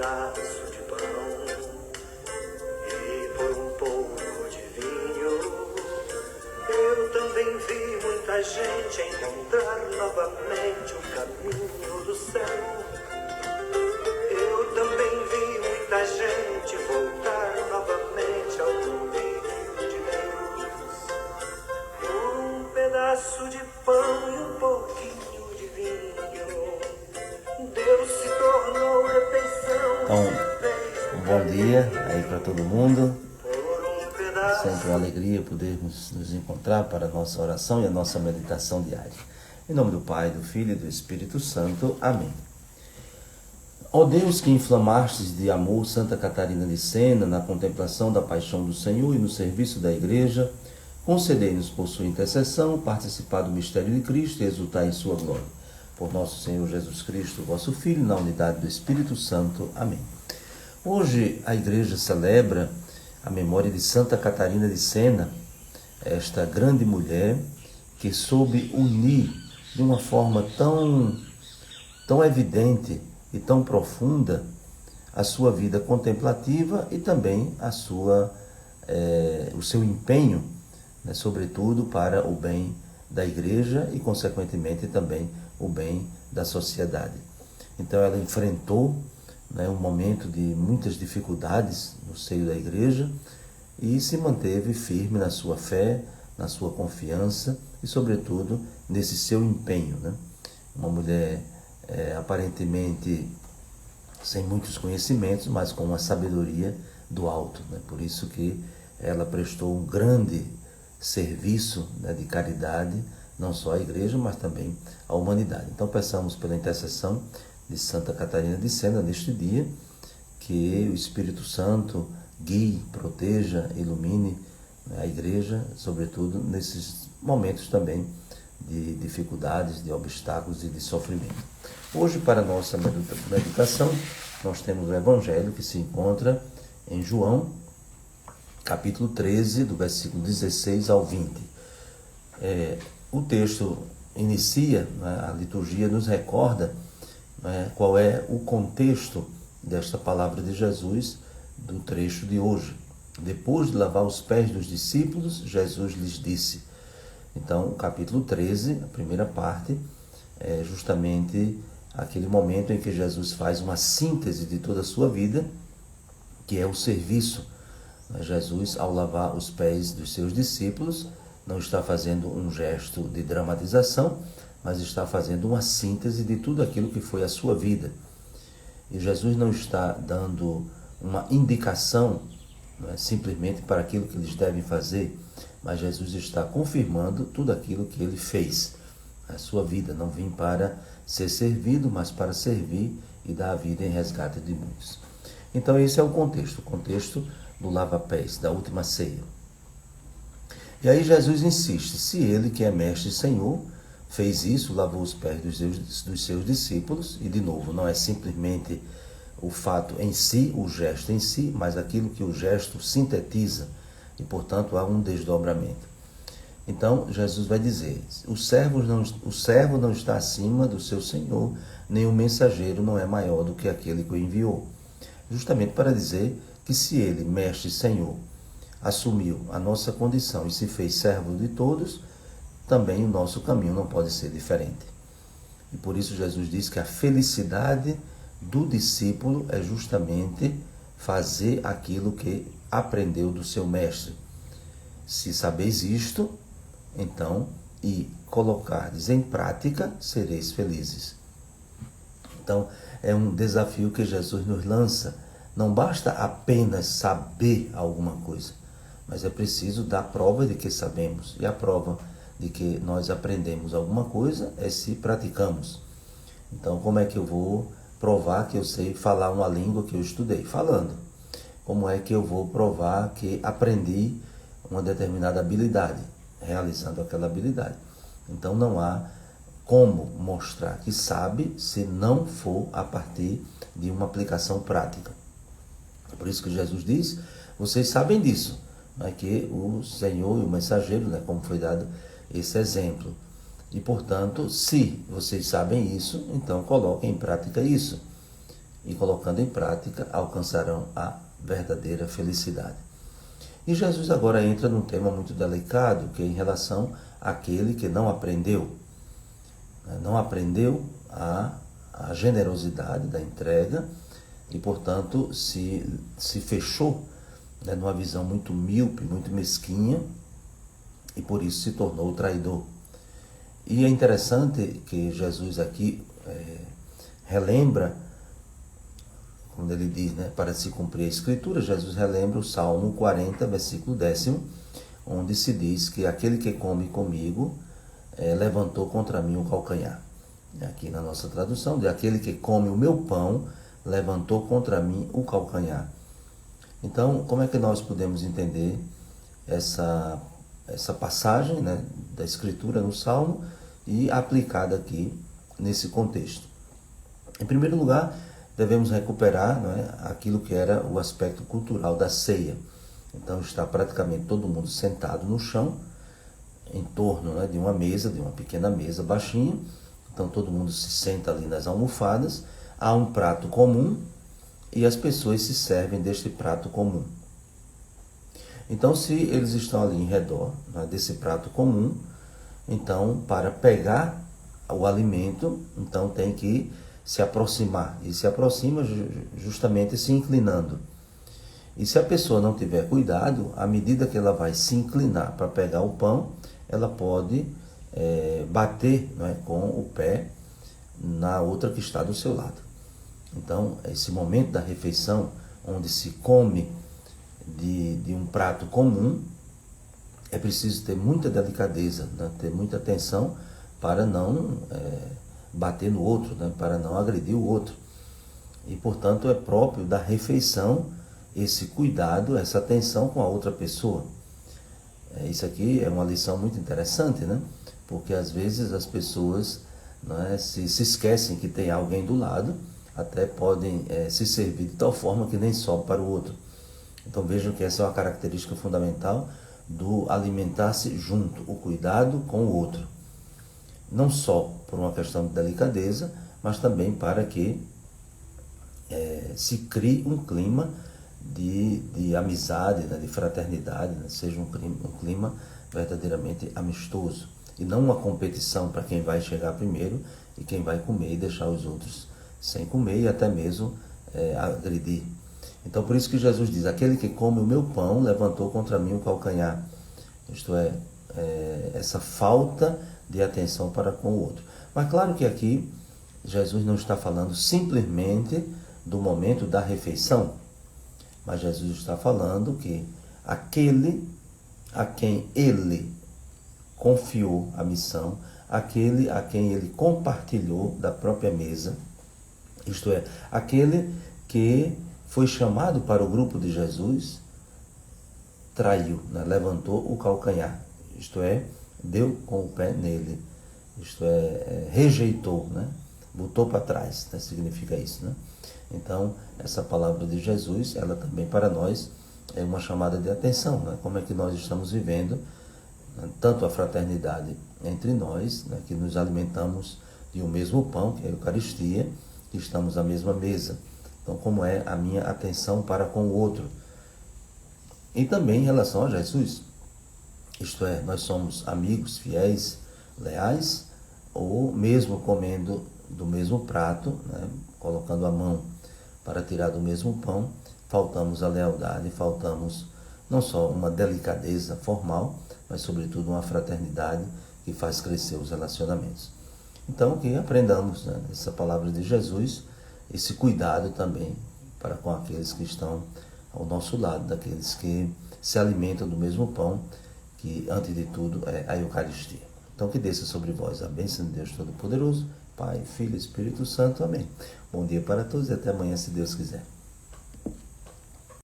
pedaço de pão e por um pouco de vinho. Eu também vi muita gente encontrar novamente o caminho do céu. Eu também vi muita gente voltar novamente ao convívio de Deus. Por um pedaço de pão e um pouquinho de vinho, Deus se tornou refeição. Então, bom dia aí para todo mundo. É sempre uma alegria podermos nos encontrar para a nossa oração e a nossa meditação diária. Em nome do Pai, do Filho e do Espírito Santo. Amém. Ó Deus, que inflamastes de amor Santa Catarina de Sena na contemplação da paixão do Senhor e no serviço da Igreja, concedei-nos por sua intercessão participar do mistério de Cristo e exultar em sua glória. Por nosso Senhor Jesus Cristo, vosso Filho, na unidade do Espírito Santo. Amém. Hoje a Igreja celebra a memória de Santa Catarina de Sena, esta grande mulher que soube unir de uma forma tão evidente e tão profunda a sua vida contemplativa e também o seu empenho, né, sobretudo para o bem da Igreja e, consequentemente, também o bem da sociedade. Então ela enfrentou, né, um momento de muitas dificuldades no seio da Igreja e se manteve firme na sua fé, na sua confiança e, sobretudo, nesse seu empenho, né? Uma mulher aparentemente sem muitos conhecimentos, mas com uma sabedoria do alto, né? Por isso que ela prestou um grande serviço, né, de caridade, não só à Igreja, mas também à humanidade. Então peçamos pela intercessão de Santa Catarina de Sena neste dia, que o Espírito Santo guie, proteja, ilumine, né, a Igreja, sobretudo nesses momentos também de dificuldades, de obstáculos e de sofrimento. Hoje, para a nossa meditação, nós temos o Evangelho que se encontra em João, capítulo 13, do versículo 16 ao 20. O texto inicia, né, a liturgia nos recorda, né, qual é o contexto desta palavra de Jesus do trecho de hoje. Depois de lavar os pés dos discípulos, Jesus lhes disse. Então, o capítulo 13, a primeira parte, é justamente aquele momento em que Jesus faz uma síntese de toda a sua vida, que é o serviço. Jesus, ao lavar os pés dos seus discípulos, não está fazendo um gesto de dramatização, mas está fazendo uma síntese de tudo aquilo que foi a sua vida. E Jesus não está dando uma indicação, não é, simplesmente para aquilo que eles devem fazer, mas Jesus está confirmando tudo aquilo que ele fez. A sua vida não vim para ser servido, mas para servir e dar a vida em resgate de muitos. Então esse é o contexto do lava-pés, da última ceia. E aí Jesus insiste, se ele que é mestre e Senhor fez isso, lavou os pés dos seus discípulos, e de novo, não é simplesmente o fato em si, o gesto em si, mas aquilo que o gesto sintetiza, e portanto há um desdobramento. Então Jesus vai dizer, o servo não está acima do seu Senhor, nem o mensageiro não é maior do que aquele que o enviou. Justamente para dizer que se ele, mestre e Senhor, assumiu a nossa condição e se fez servo de todos, também o nosso caminho não pode ser diferente. E por isso Jesus diz que a felicidade do discípulo é justamente fazer aquilo que aprendeu do seu mestre. Se sabeis isto, então, e colocardes em prática, sereis felizes. Então, é um desafio que Jesus nos lança. Não basta apenas saber alguma coisa, mas é preciso dar prova de que sabemos. E a prova de que nós aprendemos alguma coisa é se praticamos. Então, como é que eu vou provar que eu sei falar uma língua que eu estudei? Falando. Como é que eu vou provar que aprendi uma determinada habilidade? Realizando aquela habilidade. Então, não há como mostrar que sabe se não for a partir de uma aplicação prática. É por isso que Jesus diz, vocês sabem disso, né, que o Senhor e o mensageiro, né, como foi dado esse exemplo. E, portanto, se vocês sabem isso, então coloquem em prática isso. e colocando em prática alcançarão a verdadeira felicidade. E Jesus agora entra num tema muito delicado, que é em relação àquele que não aprendeu. Não aprendeu a generosidade da entrega e, portanto, se fechou, né, numa visão muito míope, muito mesquinha, e por isso se tornou traidor. E é interessante que Jesus aqui relembra, quando ele diz, né, para se cumprir a Escritura, Jesus relembra o Salmo 40, versículo 10º, onde se diz que aquele que come comigo levantou contra mim o calcanhar. Aqui na nossa tradução, de aquele que come o meu pão levantou contra mim o calcanhar. Então, como é que nós podemos entender essa passagem, né, da Escritura no Salmo e aplicada aqui nesse contexto? Em primeiro lugar, devemos recuperar, não é, aquilo que era o aspecto cultural da ceia. Então está praticamente todo mundo sentado no chão, em torno, né, de uma mesa, de uma pequena mesa baixinha. Então todo mundo se senta ali nas almofadas, há um prato comum e as pessoas se servem deste prato comum. Então se eles estão ali em redor, né, desse prato comum, então para pegar o alimento, então tem que se aproximar, e se aproxima justamente se inclinando. E se a pessoa não tiver cuidado, à medida que ela vai se inclinar para pegar o pão, ela pode bater, não é, com o pé na outra que está do seu lado. Então, esse momento da refeição, onde se come de um prato comum, é preciso ter muita delicadeza, né, ter muita atenção para não bater no outro, né, para não agredir o outro. E, portanto, é próprio da refeição esse cuidado, essa atenção com a outra pessoa. Isso aqui é uma lição muito interessante, né? Porque às vezes as pessoas, né, se esquecem que tem alguém do lado, até podem se servir de tal forma que nem sobe para o outro. Então vejam que essa é uma característica fundamental do alimentar-se junto, o cuidado com o outro. Não só por uma questão de delicadeza, mas também para que se crie um clima de amizade, né, de fraternidade, né, seja um clima verdadeiramente amistoso. E não uma competição para quem vai chegar primeiro e quem vai comer e deixar os outros sem comer e até mesmo agredir. Então por isso que Jesus diz, aquele que come o meu pão levantou contra mim o calcanhar. Isto é, essa falta de atenção para com o outro. Mas claro que aqui Jesus não está falando simplesmente do momento da refeição, mas Jesus está falando que aquele a quem ele confiou a missão, aquele a quem ele compartilhou da própria mesa, isto é, aquele que foi chamado para o grupo de Jesus, traiu, né? Levantou o calcanhar, isto é, deu com o pé nele, isto é, rejeitou, né? Botou para trás, né? Significa isso, né? Então, essa palavra de Jesus, ela também para nós é uma chamada de atenção, né? Como é que nós estamos vivendo, né, tanto a fraternidade entre nós, né, que nos alimentamos de um mesmo pão, que é a Eucaristia, que estamos à mesma mesa. Então, como é a minha atenção para com o outro? E também em relação a Jesus, isto é, nós somos amigos, fiéis, leais, ou mesmo comendo do mesmo prato, né, colocando a mão para tirar do mesmo pão, faltamos a lealdade, faltamos não só uma delicadeza formal, mas sobretudo uma fraternidade que faz crescer os relacionamentos. Então que aprendamos, né, essa palavra de Jesus, esse cuidado também para com aqueles que estão ao nosso lado, daqueles que se alimentam do mesmo pão, que antes de tudo é a Eucaristia. Então que desça sobre vós a bênção de Deus Todo-Poderoso, Pai, Filho e Espírito Santo. Amém. Bom dia para todos e até amanhã, se Deus quiser.